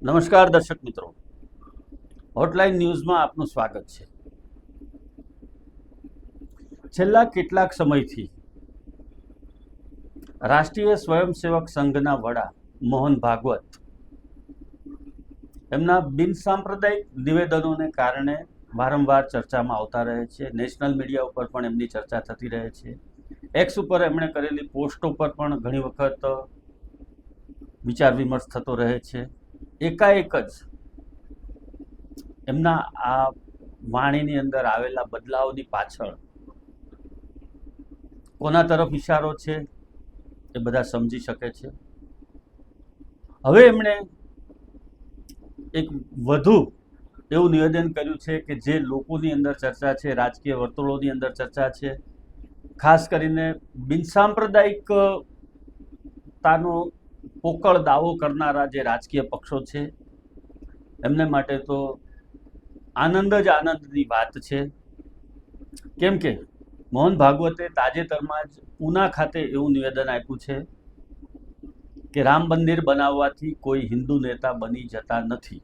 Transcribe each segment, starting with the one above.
નમસ્કાર દર્શક મિત્રો, હોટલાઇન ન્યૂઝમાં આપનું સ્વાગત છે. છેલ્લા કેટલાક સમયથી રાષ્ટ્રીય સ્વયંસેવક સંઘના વડા મોહન ભાગવત એમના બિનસાંપ્રદાયિક નિવેદનોને કારણે વારંવાર ચર્ચામાં આવતા રહે છે. નેશનલ મીડિયા ઉપર પણ એમની ચર્ચા થતી રહે છે. એક્સ ઉપર એમણે કરેલી પોસ્ટો પર પણ ઘણી વખત વિચાર વિમર્શ થતો રહે છે. એકાએક જ એમના આ વાણીની અંદર આવેલા બદલાવની પાછળ કોના તરફ ઇશારો છે એ બધા સમજી શકે છે. હવે એમણે એક વધુ એવું નિવેદન કર્યું છે કે જે લોકોની અંદર ચર્ચા છે, રાજકીય વર્તુળોની અંદર ચર્ચા છે. ખાસ કરીને બિનસાંપ્રદાયિકતાનો પોકળ દાવો કરનારા જે રાજકીય પક્ષો છે એમને માટે તો આનંદ જ આનંદની વાત છે. કેમ કે મોહન ભાગવતે તાજેતરમાં જ ઉના ખાતે એવું નિવેદન આપ્યું છે કે રામ મંદિર બનાવવાથી કોઈ હિન્દુ નેતા બની જતા નથી.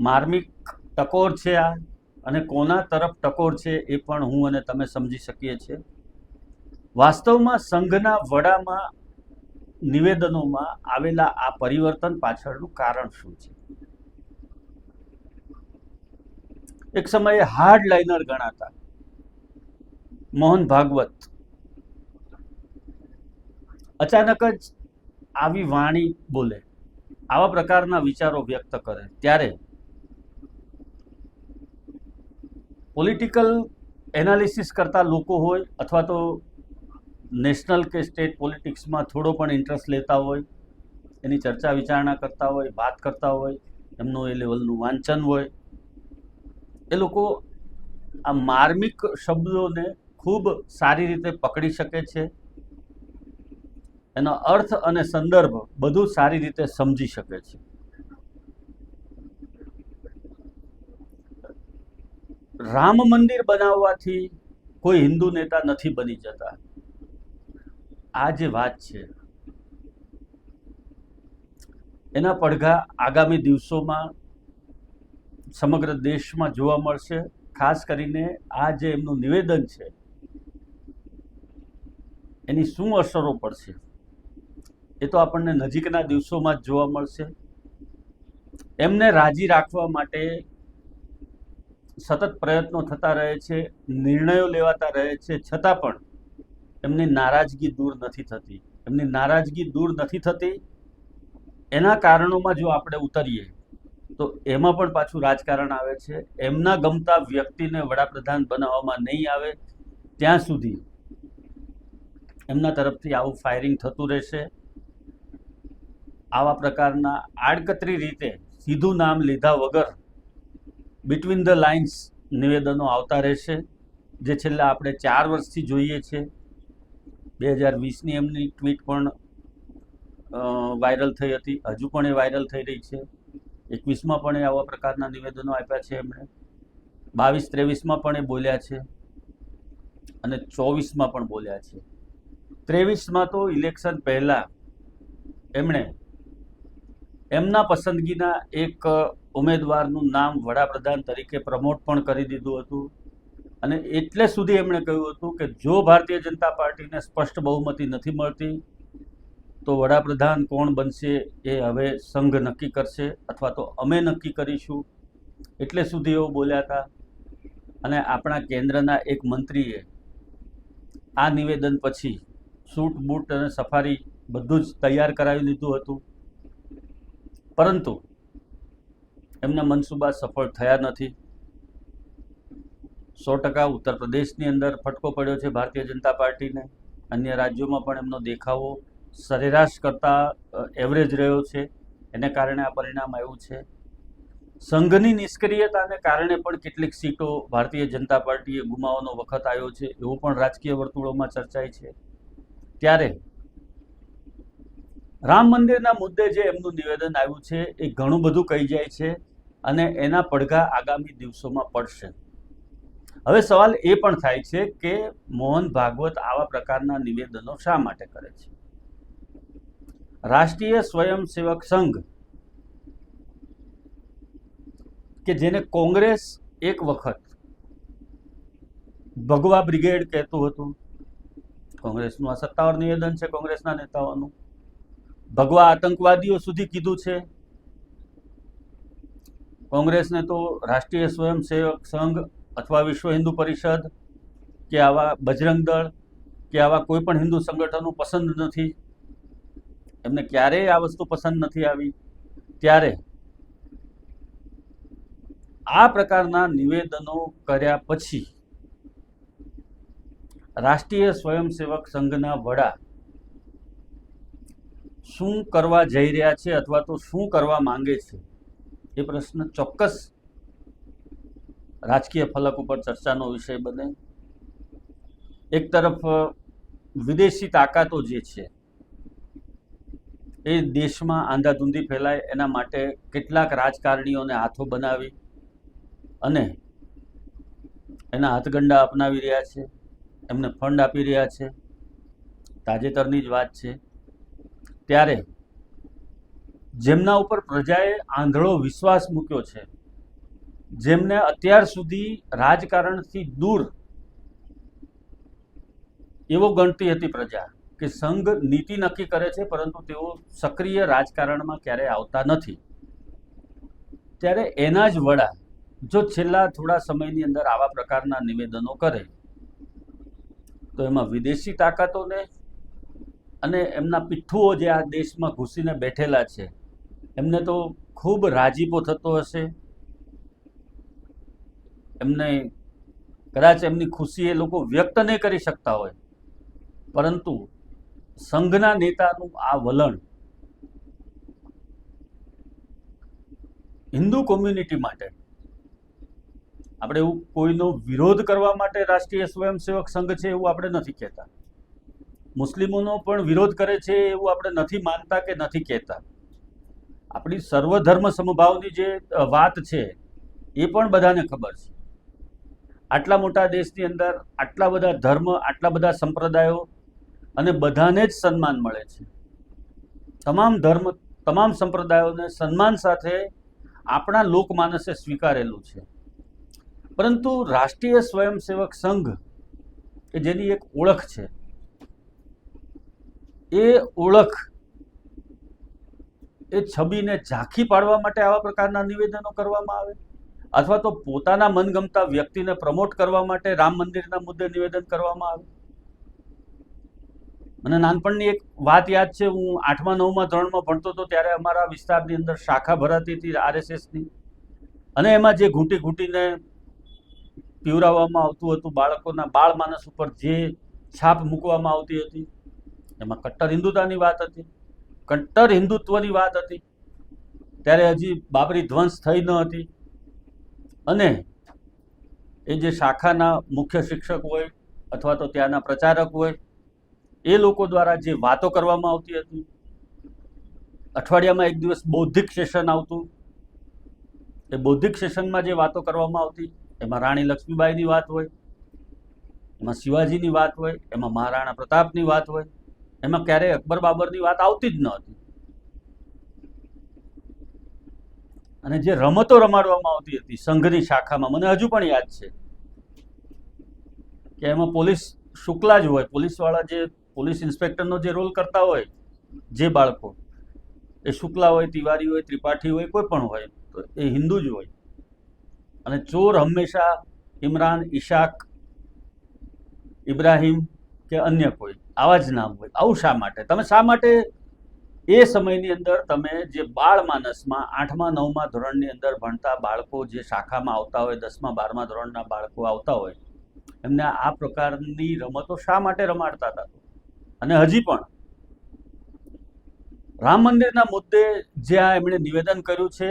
માર્મિક ટકોર છે આ, અને કોના તરફ ટકોર છે એ પણ હું અને તમે સમજી શકીએ છીએ. વાસ્તવમાં સંઘના વડામાં નિવેદનોમાં આવેલા આ પરિવર્તન પાછળનું કારણ શું છે? એક સમયે હાર્ડ લાઇનર ગણાતા મોહન ભાગવત અચાનક જ આવી વાણી બોલે, આવા પ્રકારના વિચારો વ્યક્ત કરે, ત્યારે પોલિટિકલ એનાલિસિસ કરતા લોકો હોય અથવા તો નેશનલ કે સ્ટેટ પોલિટિક્સમાં થોડો પણ ઇન્ટરેસ્ટ લેતા હોય, એની ચર્ચા વિચારણા કરતા હોય, વાત કરતા હોય, એમનું એ લેવલનું વાંચન હોય, એ લોકો આ માર્મિક શબ્દોને ખૂબ સારી રીતે પકડી શકે છે. એનો અર્થ અને સંદર્ભ બધું સારી રીતે સમજી શકે છે. રામ મંદિર બનાવવાથી કોઈ હિન્દુ નેતા નથી બની જતા, આ જે વાત છે એના પડઘા આગામી દિવસોમાં સમગ્ર દેશમાં જોવા મળશે. ખાસ કરીને આ જે એમનું નિવેદન છે એની શું અસરો પડશે એ તો આપણને નજીકના દિવસોમાં જ જોવા મળશે. એમને રાજી રાખવા માટે સતત પ્રયત્નો થતા રહે છે, નિર્ણયો લેવાતા રહે છે, છતાં પણ એમની નારાજગી દૂર નથી થતી. એમની નારાજગી દૂર નથી થતી એના કારણોમાં જો આપણે ઉતરીએ તો એમાં પણ પાછું રાજકારણ આવે છે. એમના ગમતા વ્યક્તિને વડાપ્રધાન બનાવવામાં નહીં આવે ત્યાં સુધી એમના તરફથી આવું ફાયરિંગ થતું રહેશે. આવા પ્રકારના આડકતરી રીતે સીધું નામ લીધા વગર બિટવીન ધ લાઇન્સ નિવેદનો આવતા રહેશે, જે છેલ્લા આપણે 4 વર્ષથી જોઈએ છે. 2020ની એમની ટ્વીટ પણ વાયરલ થઈ હતી, હજુ પણ એ વાયરલ થઈ રહી છે. 21માં પણ એ આવા પ્રકારના નિવેદનો આપ્યા છે એમણે, 22-23માં પણ એ બોલ્યા છે, અને 24માં પણ બોલ્યા છે. 23માં તો ઇલેક્શન પહેલા એમણે એમના પસંદગીના એક ઉમેદવારનું નામ વડાપ્રધાન તરીકે પ્રમોટ પણ કરી દીધું હતું, અને એટલે સુધી એમણે કહ્યું હતું કે જો ભારતીય જનતા પાર્ટીને સ્પષ્ટ બહુમતી નથી મળતી તો વડાપ્રધાન કોણ બનશે એ હવે સંઘ નક્કી કરશે, અથવા તો અમે નક્કી કરીશું. એટલે સુધી એવો બોલ્યા હતા. અને આપણા કેન્દ્રના એક મંત્રીએ આ નિવેદન પછી સૂટ બૂટ અને સફારી બધું જ તૈયાર કરાવી લીધું હતું, પરંતુ એમના મનસૂબા સફળ થયા નથી. 100% ઉત્તર પ્રદેશની અંદર ફટકો પડ્યો છે ભારતીય જનતા પાર્ટીને. અન્ય રાજ્યોમાં પણ એમનો દેખાવો સરેરાશ કરતાં એવરેજ રહ્યો છે, એને કારણે આ પરિણામ આવ્યું છે. સંઘની નિષ્ક્રિયતાને કારણે પણ કેટલીક સીટો ભારતીય જનતા પાર્ટીએ ગુમાવવાનો વખત આવ્યો છે, એવું પણ રાજકીય વર્તુળોમાં ચર્ચાય છે. ત્યારે રામ મંદિરના મુદ્દે જે એમનું નિવેદન આવ્યું છે એ ઘણું બધું કહી જાય છે, અને એના પડઘા આગામી દિવસોમાં પડશે. હવે સવાલ એ પણ થાય છે કે મોહન ભાગવત આવા પ્રકારના નિવેદનો શા માટે કરે છે? રાષ્ટ્રીય સ્વયંસેવક સંઘ કે જેને કોંગ્રેસ એક વખત ભગવા બ્રિગેડ કહેતું હતું, કોંગ્રેસનું આ સત્તાવાર નિવેદન છે કોંગ્રેસના નેતાઓનું, ભગવા આતંકવાદીઓ સુધી કીધું છે. કોંગ્રેસને તો રાષ્ટ્રીય સ્વયંસેવક સંઘ અથવા વિશ્વ હિન્દુ પરિષદ કે આવા બજરંગ દળ કે આવા કોઈ પણ હિન્દુ સંગઠનો પસંદ નથી, એમને ક્યારેય આ વસ્તુ પસંદ નથી આવી. ત્યારે આ પ્રકારના નિવેદનો કર્યા પછી રાષ્ટ્રીય સ્વયંસેવક સંઘના વડા શું કરવા જઈ રહ્યા છે અથવા તો શું કરવા માંગે છે એ પ્રશ્ન ચોક્કસ રાજકીય ફલક ઉપર ચર્ચાનો વિષય બને. એક તરફ વિદેશી તાકાતો જે છે એ દેશમાં આંધાધૂંધી ફેલાય એના માટે કેટલાક રાજકારણીઓને હાથો બનાવી અને એના હાથગંડા અપનાવી રહ્યા છે, એમને ફંડ આપી રહ્યા છે. તાજેતરની જ વાત છે. ત્યારે જેમના ઉપર પ્રજાએ આંધળો વિશ્વાસ મૂક્યો છે, જેમને અત્યાર સુધી રાજકારણથી દૂર એવો ગણતી હતી પ્રજા કે સંઘ નીતિ નક્કી કરે છે પરંતુ તેઓ સક્રિય રાજકારણમાં ક્યારેય આવતા નથી, ત્યારે એના જ વડા જો છેલ્લા થોડા સમયની અંદર આવા પ્રકારના નિવેદનો કરે તો એમાં વિદેશી તાકાતોને અને એમના પિઠ્ઠુઓ જે આ દેશમાં ઘૂસીને બેઠેલા છે એમને તો ખૂબ રાજીપો થતો હશે. એમને કદાચ એમની ખુશી એ લોકો વ્યક્ત નહીં કરી શકતા હોય, પરંતુ સંઘના નેતાનું આ વલણ હિન્દુ કોમ્યુનિટી માટે, આપણે એવું કોઈનો વિરોધ કરવા માટે રાષ્ટ્રીય સ્વયંસેવક સંઘ છે એવું આપણે નથી કહેતા, મુસ્લિમોનો પણ વિરોધ કરે છે એવું આપણે નથી માનતા કે નથી કહેતા. આપણી સર્વધર્મ સમભાવની જે વાત છે એ પણ બધાને ખબર છે. આટલા મોટા દેશની અંદર આટલા બધા ધર્મ, આટલા બધા સંપ્રદાયો અને બધાને જ સન્માન મળે છે. તમામ ધર્મ, તમામ સંપ્રદાયોને સન્માન સાથે આપણા લોકમાનસે સ્વીકારેલું છે. પરંતુ રાષ્ટ્રીય સ્વયંસેવક સંઘ કે જેની એક ઓળખ છે, એ ઓળખ, એ છબીને ઝાંખી પાડવા માટે આવા પ્રકારના નિવેદનો કરવામાં આવે અથવા તો પોતાના મનગમતા વ્યક્તિને પ્રમોટ કરવા માટે રામ મંદિરના મુદ્દે નિવેદન કરવામાં આવે. મને નાનપણની એક વાત યાદ છે. હું 8મા 9મા ધોરણમાં ભણતો હતો ત્યારે અમારા વિસ્તારની અંદર શાખા ભરાતી હતી RSSની, અને એમાં જે ઘૂંટી ઘૂંટીને પીવરાવવામાં આવતું હતું, બાળકોના બાળ માનસ ઉપર જે છાપ મૂકવામાં આવતી હતી, એમાં કટ્ટર હિન્દુતાની વાત હતી, કટ્ટર હિન્દુત્વની વાત હતી. ત્યારે હજી બાબરી ધ્વંસ થઈ ન હતી અને એ જે શાખાના મુખ્ય શિક્ષક હોય અથવા તો ત્યાંના પ્રચારક હોય એ લોકો દ્વારા જે વાતો કરવામાં આવતી હતી, અઠવાડિયામાં એક દિવસ બૌદ્ધિક સેશન આવતું, એ બૌદ્ધિક સેશનમાં જે વાતો કરવામાં આવતી એમાં રાણી લક્ષ્મીબાઈની વાત હોય, એમાં શિવાજીની વાત હોય, એમાં મહારાણા પ્રતાપની વાત હોય, એમાં ક્યારેય અકબર બાબરની વાત આવતી જ ન હતી. અને જે રમતો રમાડવામાં આવતી હતી સંઘની શાખામાં, મને હજુ પણ યાદ છે કે એમાં પોલીસ શુક્લા જ હોય, પોલીસવાળા જે પોલીસ ઇન્સ્પેક્ટરનો જે રોલ કરતા હોય જે બાળકો, એ શુક્લા હોય, તિવારી હોય, ત્રિપાઠી હોય, કોઈ પણ હોય, તો એ હિન્દુ જ હોય. અને ચોર હંમેશા ઇમરાન, ઈશાક, ઇબ્રાહિમ કે અન્ય કોઈ આવા જ નામ હોય. આવું શા માટે? તમે શા માટે એ સમયની અંદર તમે જે બાળ માનસમાં 8મા 9મા ધોરણની અંદર ભણતા બાળકો જે શાખામાં આવતા હોય, 10મા 12મા ધોરણના બાળકો આવતા હોય, એમને આ પ્રકારની રમતો શા માટે રમાડતા હતા? અને હજી પણ રામ મંદિરના મુદ્દે જે આ એમણે નિવેદન કર્યું છે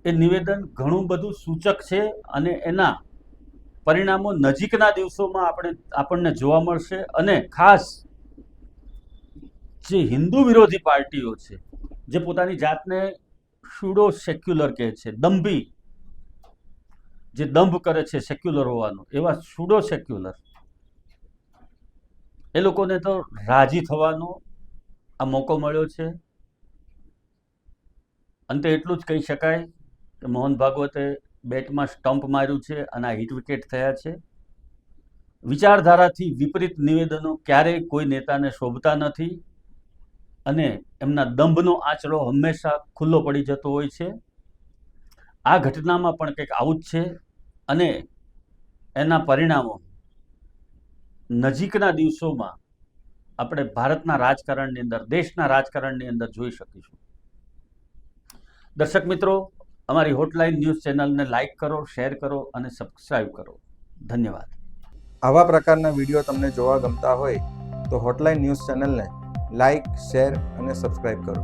એ નિવેદન ઘણું બધું સૂચક છે અને એના પરિણામો નજીકના દિવસોમાં આપણને જોવા મળશે. અને ખાસ જે હિન્દુ વિરોધી પાર્ટીઓ છે, જે પોતાની જાતને સ્યુડો સેક્યુલર કહે છે, દંભી, જે દંભ કરે છે સેક્યુલર હોવાનો, એવા સ્યુડો સેક્યુલર, એ લોકોને તો રાજી થવાનો આ મોકો મળ્યો છે. અંતે એટલું જ કહી શકાય કે મોહન ભાગવતે બેટમાં સ્ટમ્પ માર્યું છે અને આ હિટ વિકેટ થયા છે. વિચારધારાથી વિપરીત નિવેદનો ક્યારેય કોઈ નેતાને શોભતા નથી અને એમના દંભનો આંચળો હંમેશા ખુલ્લો પડી જતો હોય છે. આ ઘટનામાં પણ કંઈક આવું જ છે અને એના પરિણામો નજીકના દિવસોમાં આપણે ભારતના રાજકારણની અંદર, દેશના રાજકારણની અંદર જોઈ શકીશું. દર્શક મિત્રો, અમારી હોટલાઇન ન્યૂઝ ચેનલને લાઇક કરો, શેર કરો અને સબસ્ક્રાઇબ કરો. ધન્યવાદ. આવા પ્રકારના વિડીયો તમને જોવા ગમતા હોય તો હોટલાઇન ન્યૂઝ ચેનલને લાઇક, શેર અને સબસ્ક્રાઇબ કરો.